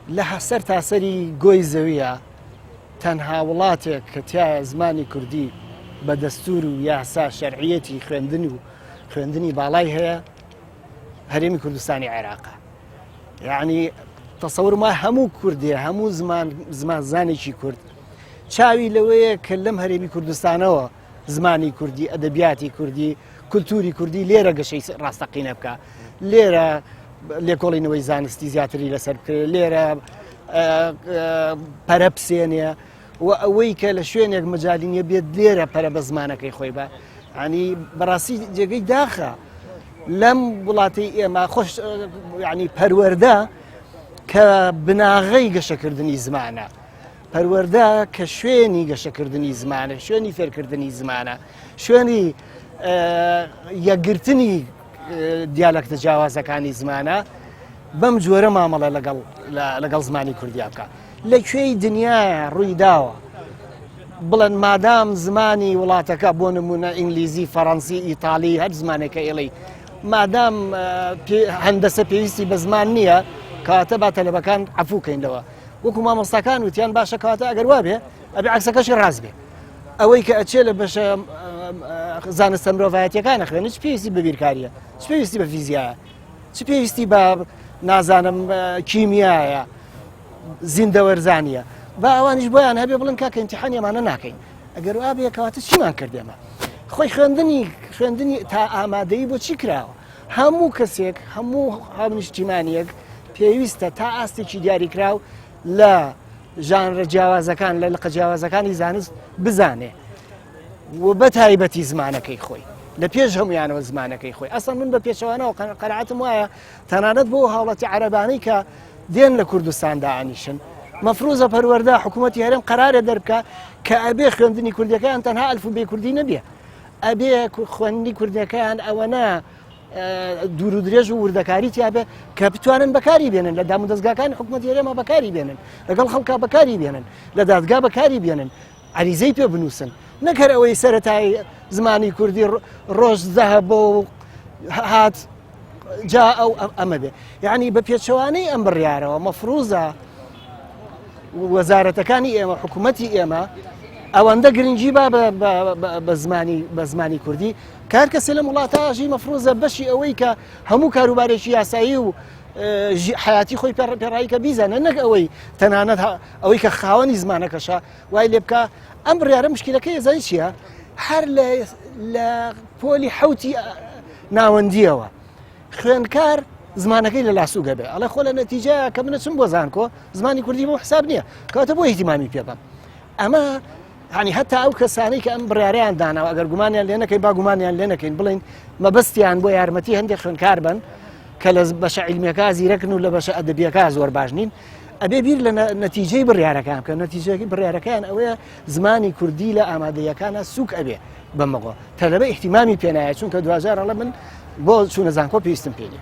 لە سەر تاسەری گۆی زەویە تەنها وڵاتێک کە تایە زمانی کوردی بە دەستور و یاسا شەرعیەتی خوێندنی باڵای هەیە هەرێمی کوردستانی عێراقە. یعنی تەسەور ما هەموو کوردێ هەموو زمان زانێکی کورد چاوی لەوەیە کە لەم هەرێمی کوردستانەوە زمانی کوردی ئەدەبیاتی کوردی کولتوری کوردی لێرە گەشەی ڕاستەقینە بکە، لێرە لێکۆڵینەوەی زانستی زیاتری لەسەر بکرێت، لێرە پەرە بسێنێ و ئەوەی کە لە شوێنێک مەجاالینە بێت لێرە پەرە بە زمانەکەی خۆی بە. ینی بەڕاستی جێگەی داخە لەم وڵاتی ئێمە خۆش ینی پەروەەردە کە بناغەی گەشەکردنی زمانە، پەروەەردە کە شوێنی گەشەکردنی زمانە، شوێنی فێرکردنی زمانە، شوێنی یەکگرتنی دیالەکتە جیاوازەکانی زمانە بەم جۆرە مامەڵە لەگەڵ زمانی کوردیا بکە. لەکوێی دنیاە ڕووی داوە بڵێن مادام زمانی وڵاتەکە بۆ نمونە ئینگلیزی، فەڕەنسی، ئیتالی هەر زمانێکە ئێڵی مادام هەندەسە پێویستی بە زمان نییە کاتە با تەلەبەکان عەفووکەینەوە. وەکو مامۆستاکان وتیان باشە کاتە ئەگەر وابێ ئەبێ عەکسەکەشی ڕاست بێ. ئەوەی کە ئەچێ لە بەشە زانستە مرۆڤایەتیەکانە خوێنێت چ پێویستی بە بیرکاریە، چ پێویستی بە فیزیایە، چ پێویستی بە نازانم کیمیایە، زیندەوەرزانیە. با ئەوانیش بۆیان هەبێ بڵن کاکە ئیمتیحانی ئەمانە ناکەین. ئەگەر وابێ کەواتە چیمان کردێمە؟ خۆی خوێندنی تا ئامادەیی بۆ چی کراوە؟ هەموو کەسێک هەموو هاونیشتیمانیەک پێویستە تا ئاستێکی دیاریکراو لە ژانرە جیاوازەکان لە لقە جیاوازەکانی زانست بزانێ و بە تایبەتی زمانەکەی خۆی لە پێش هەمویانەوە زمانەکەی خۆی. ئەسڵ من بە پێچەوانەوە قەناعەتم وایە تەنانەت بۆ هاوڵاتی عەرەبانەی کە دێن لە کوردستاندا ئانیشن مەفروزە پەروەەردە حکوومەتی هەرێم قەرارە دەربکە کە ئەبێ خوێندنی کوردەکەیان تەنها ئەلفوبێی کوردی نەبێ، ئەبێ خوێندنی کوردەکەیان ئەوەنە دوور و درێژ و وردەکاری تیابێ کە بتوانن بەکاری بێنن، لە دام و دەستگاکانی حکوومەتی هەرێمە بەکاری بێنن، لەگەڵ خەڵکا بەکاری بێنن، لە دادگا بەکاری بێنن، عەریزەی پێ بنووسن، نەکەر ئەوەی سەرەتای زمانی کوردی ڕۆژ زەهە بۆ هات جا ئەو ئەمە بێ. یعنی بە پێچەوانەی ئەم بڕیارەوە مەفروزە وەزارەتەکانی ئێمە حکوومەتی ئێمە ئەوەندە گرنگی بە زمانی کوردی کار کەسێ لە وڵاتەژی مەفروزە بەشی ئەوەی کە هەموو کاروبارێکی یاسایی و حیاتی خۆی پێڕایکە بیزانە، نەک ئەوەی تەنانەت ئەوەی کە خاوەنی زمانەکەشە وای لێ بکە. ئەم بڕیارە مشکلەکەی زای چییە؟ هەر لە پۆلی حوتی ناوەندیەوە خوێندکار زمانەکەی لە لاسوگە بێ ئەڵێ خۆ لە نەتیجە کە منە چم بۆ زانکۆ زمانی کوردی بۆ حساب نییە کەواتە بۆ ئیهتیمامی پێ بم. ئەمە ینی هەتا ئەو کەسانەی کە ئەم بڕیاریان داناوە ئەگەر گومانیان لێ نەکەین با گومانیان لێ نەکەین بڵین مەبەستیان بۆ یارمەتی هەندێک خوێندکار بن کە لە بەشە عیلمیەکە زیرەکن و لە بەشە ئەدەبیەکە زۆر باش نین، ئەبێ بیر لە نەتیجەی بڕیارەکان کە نەتیجەی بڕیارەکان ئەوەیە زمانی کوردی لە ئامادەیەکانە سووک ئەبێ بەمەغۆ تەلەبە ئیحتیمامی پێنایە چونکە دوجار ئەڵە من بۆ چوونە زانکۆ پێویستم پێ نیە.